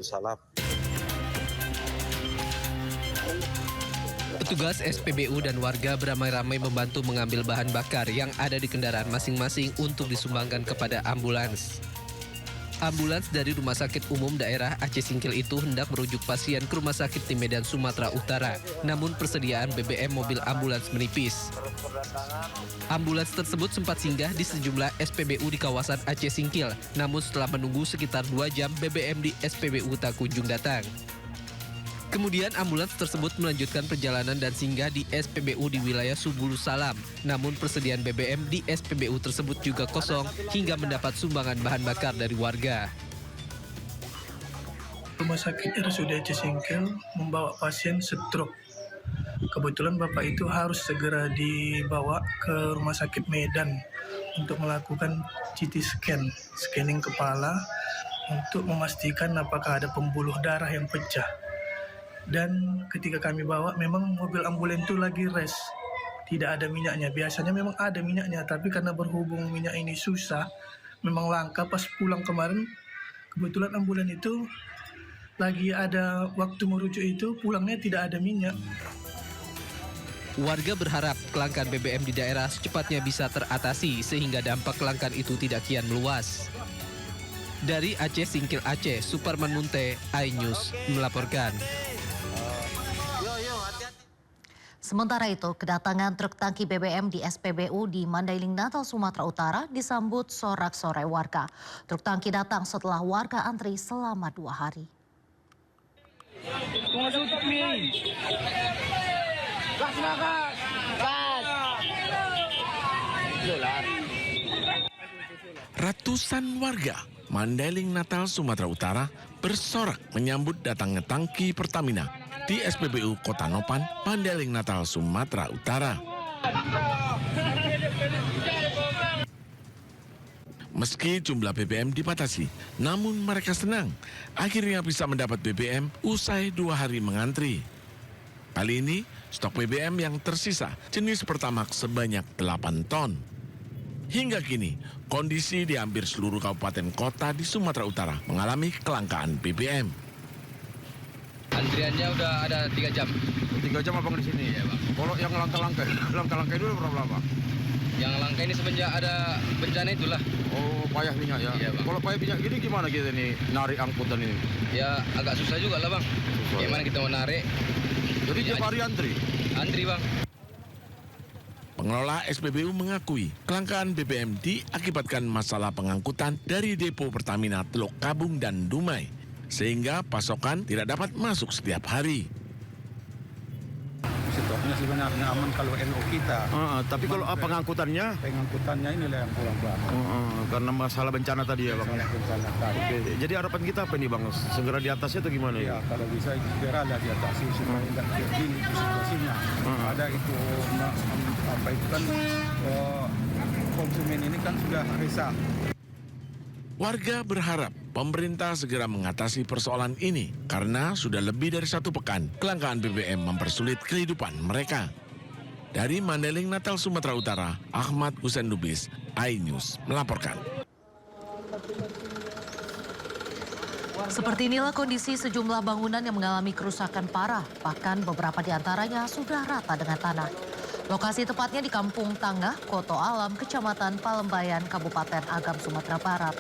Salam. Petugas SPBU dan warga beramai-ramai membantu mengambil bahan bakar yang ada di kendaraan masing-masing untuk disumbangkan kepada ambulans. Ambulans dari Rumah Sakit Umum Daerah Aceh Singkil itu hendak merujuk pasien ke Rumah Sakit di Medan, Sumatera Utara. Namun persediaan BBM mobil ambulans menipis. Ambulans tersebut sempat singgah di sejumlah SPBU di kawasan Aceh Singkil. Namun setelah menunggu sekitar 2 jam, BBM di SPBU tak kunjung datang. Kemudian ambulans tersebut melanjutkan perjalanan dan singgah di SPBU di wilayah Subulu Salam. Namun persediaan BBM di SPBU tersebut juga kosong hingga mendapat sumbangan bahan bakar dari warga. Rumah sakit RSUD Aceh Singkil membawa pasien stroke. Kebetulan bapak itu harus segera dibawa ke Rumah Sakit Medan untuk melakukan CT scanning kepala untuk memastikan apakah ada pembuluh darah yang pecah. Dan ketika kami bawa, memang mobil ambulans itu lagi rest, tidak ada minyaknya. Biasanya memang ada minyaknya, tapi karena berhubung minyak ini susah, memang langka. Pas pulang kemarin, kebetulan ambulans itu lagi ada waktu merujuk itu, pulangnya tidak ada minyak. Warga berharap kelangkaan BBM di daerah secepatnya bisa teratasi sehingga dampak kelangkaan itu tidak kian meluas. Dari Aceh Singkil Aceh, Suparman Munte, iNews melaporkan. Sementara itu, kedatangan truk tangki BBM di SPBU di Mandailing, Natal, Sumatera Utara disambut sorak-sorai warga. Truk tangki datang setelah warga antri selama 2 hari. Ratusan warga Mandailing, Natal, Sumatera Utara bersorak menyambut datangnya tangki Pertamina di SPBU Kota Nopan, Mandailing, Natal, Sumatera Utara. Meski jumlah BBM dibatasi, namun mereka senang akhirnya bisa mendapat BBM usai 2 hari mengantri. Kali ini, stok BBM yang tersisa jenis Pertamax sebanyak 8 ton. Hingga kini, kondisi di hampir seluruh kabupaten kota di Sumatera Utara mengalami kelangkaan BBM. Antriannya udah ada 3 jam. 3 jam abang di sini? Iya, Bang. Kalau yang langka dulu berapa lama? Yang langka ini semenjak ada bencana itulah. Oh, payah minyak ya? Iya, Bang. Kalau payah minyak gini gimana kita nih narik angkutan ini? Ya agak susah juga lah, Bang. Gimana kita mau narik? Jadi tiap hari antri? Antri, Bang. Pengelola SPBU mengakui kelangkaan BBM diakibatkan masalah pengangkutan dari depo Pertamina Teluk Kabung dan Dumai, sehingga pasokan tidak dapat masuk setiap hari. Stoknya sebenarnya aman kalau NO kita. Tapi kalau pengangkutannya? Pengangkutannya inilah yang kurang banget. Karena masalah bencana tadi ya, Bang? Masalah bencana tadi. Oke. Jadi harapan kita apa nih, Bang? Segera di atasnya atau gimana ya? Ya, kalau bisa segera lah diatasi supaya tidak begini situasinya. Ada itu apa itu kan konsumen ini kan sudah resah. Warga berharap pemerintah segera mengatasi persoalan ini karena sudah lebih dari 1 pekan kelangkaan BBM mempersulit kehidupan mereka. Dari Mandailing, Natal, Sumatera Utara, Ahmad Hussein Lubis, iNews melaporkan. Seperti inilah kondisi sejumlah bangunan yang mengalami kerusakan parah, bahkan beberapa di antaranya sudah rata dengan tanah. Lokasi tepatnya di Kampung Tangah, Koto Alam, Kecamatan Palembayan, Kabupaten Agam, Sumatera Barat.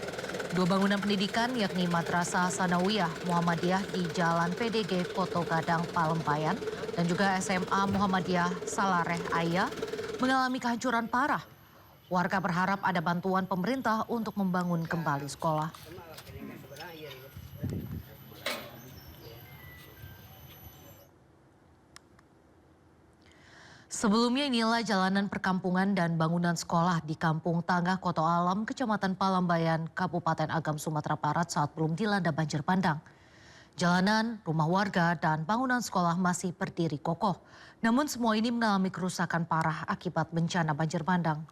2 bangunan pendidikan yakni Madrasah Sanawiyah Muhammadiyah di Jalan PDG Koto Gadang, Palembayan, dan juga SMA Muhammadiyah Salareh Ayah mengalami kehancuran parah. Warga berharap ada bantuan pemerintah untuk membangun kembali sekolah. Sebelumnya inilah jalanan perkampungan dan bangunan sekolah di Kampung Tangah, Koto Alam, Kecamatan Palembayan, Kabupaten Agam, Sumatera Barat saat belum dilanda banjir bandang. Jalanan, rumah warga, dan bangunan sekolah masih berdiri kokoh. Namun semua ini mengalami kerusakan parah akibat bencana banjir bandang.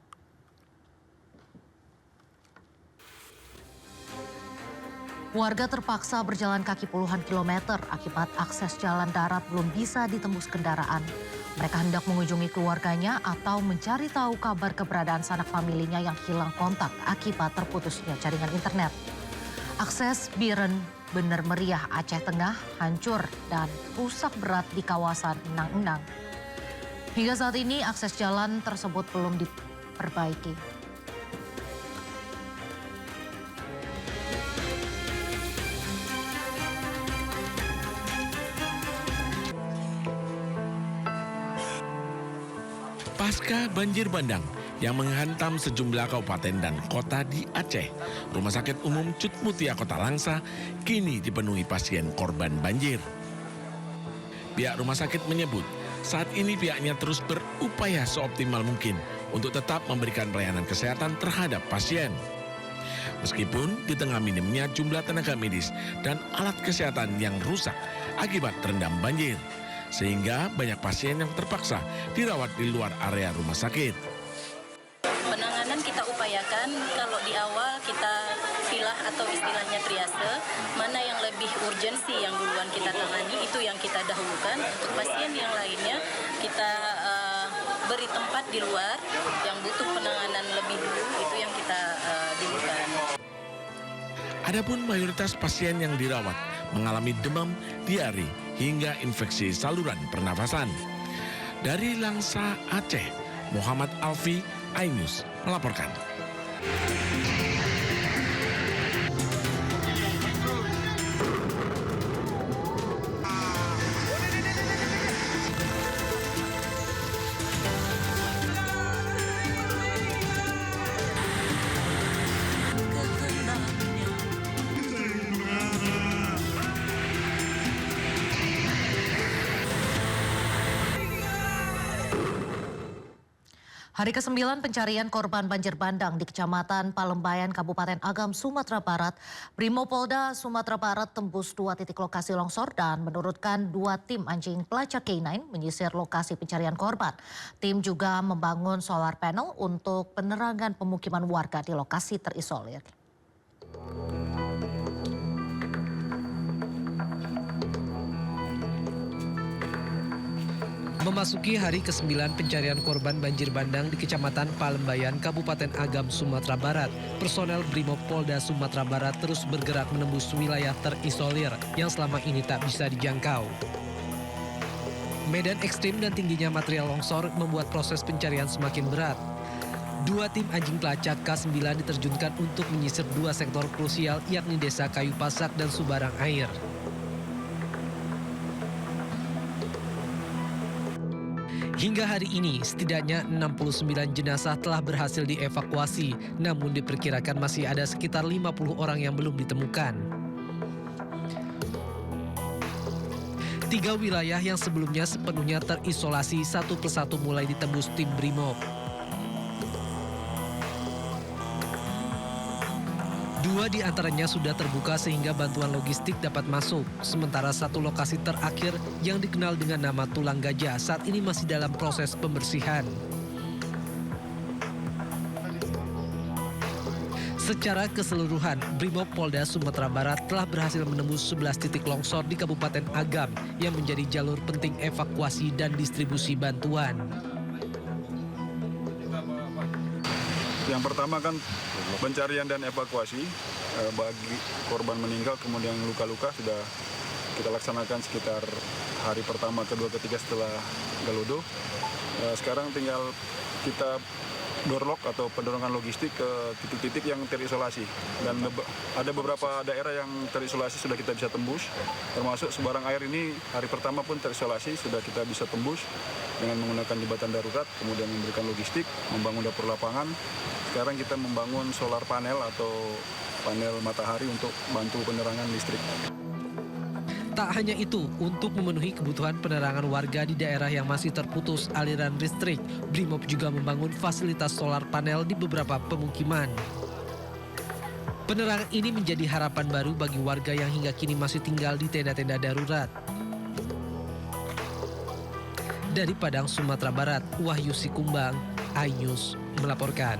Warga terpaksa berjalan kaki puluhan kilometer akibat akses jalan darat belum bisa ditembus kendaraan. Mereka hendak mengunjungi keluarganya atau mencari tahu kabar keberadaan sanak familinya yang hilang kontak akibat terputusnya jaringan internet. Akses Biren Bener Meriah, Aceh Tengah hancur dan rusak berat di kawasan Enang-Enang. Hingga saat ini akses jalan tersebut belum diperbaiki. Pasca banjir bandang yang menghantam sejumlah kabupaten dan kota di Aceh, Rumah Sakit Umum Cut Mutia Kota Langsa kini dipenuhi pasien korban banjir. Pihak rumah sakit menyebut saat ini pihaknya terus berupaya seoptimal mungkin untuk tetap memberikan pelayanan kesehatan terhadap pasien. Meskipun di tengah minimnya jumlah tenaga medis dan alat kesehatan yang rusak akibat terendam banjir, sehingga banyak pasien yang terpaksa dirawat di luar area rumah sakit. Penanganan kita upayakan, kalau di awal kita pilah atau istilahnya triase, mana yang lebih urgensi yang duluan kita tangani, itu yang kita dahulukan. Untuk pasien yang lainnya kita beri tempat di luar, yang butuh penanganan lebih dulu, itu yang kita dulukan. Adapun mayoritas pasien yang dirawat mengalami demam, diare, hingga infeksi saluran pernafasan. Dari Langsa, Aceh, Muhammad Alfi, iNews melaporkan. Hari ke-9 pencarian korban banjir bandang di Kecamatan Palembayan, Kabupaten Agam, Sumatera Barat. Brimopolda Sumatera Barat tembus 2 titik lokasi longsor dan menurunkan 2 tim anjing pelacak K9 menyisir lokasi pencarian korban. Tim juga membangun solar panel untuk penerangan pemukiman warga di lokasi terisolir. Memasuki hari ke-9 pencarian korban banjir bandang di Kecamatan Palembayan, Kabupaten Agam, Sumatera Barat, personel Brimopolda Sumatera Barat terus bergerak menembus wilayah terisolir yang selama ini tak bisa dijangkau. Medan ekstrim dan tingginya material longsor membuat proses pencarian semakin berat. 2 tim anjing pelacak K9 diterjunkan untuk menyisir 2 sektor krusial yakni Desa Kayu Pasak dan Subarang Air. Hingga hari ini, setidaknya 69 jenazah telah berhasil dievakuasi, namun diperkirakan masih ada sekitar 50 orang yang belum ditemukan. 3 wilayah yang sebelumnya sepenuhnya terisolasi satu persatu mulai ditembus tim Brimob. 2 di antaranya sudah terbuka sehingga bantuan logistik dapat masuk. Sementara 1 lokasi terakhir yang dikenal dengan nama Tulang Gajah saat ini masih dalam proses pembersihan. Secara keseluruhan, Brimopolda Sumatera Barat telah berhasil menembus 11 titik longsor di Kabupaten Agam yang menjadi jalur penting evakuasi dan distribusi bantuan. Yang pertama kan pencarian dan evakuasi bagi korban meninggal kemudian luka-luka sudah kita laksanakan sekitar hari pertama, kedua, ketiga setelah Galodo. Sekarang tinggal kita doorlock atau pendorongan logistik ke titik-titik yang terisolasi, dan ada beberapa daerah yang terisolasi sudah kita bisa tembus, termasuk Subarang Air ini hari pertama pun terisolasi sudah kita bisa tembus dengan menggunakan jembatan darurat, kemudian memberikan logistik, membangun dapur lapangan. Sekarang kita membangun solar panel atau panel matahari untuk bantu penerangan listrik. Tak hanya itu, untuk memenuhi kebutuhan penerangan warga di daerah yang masih terputus aliran listrik, Brimob juga membangun fasilitas solar panel di beberapa pemukiman. Penerangan ini menjadi harapan baru bagi warga yang hingga kini masih tinggal di tenda-tenda darurat. Dari Padang, Sumatera Barat, Wahyu Sikumbang, iNews melaporkan.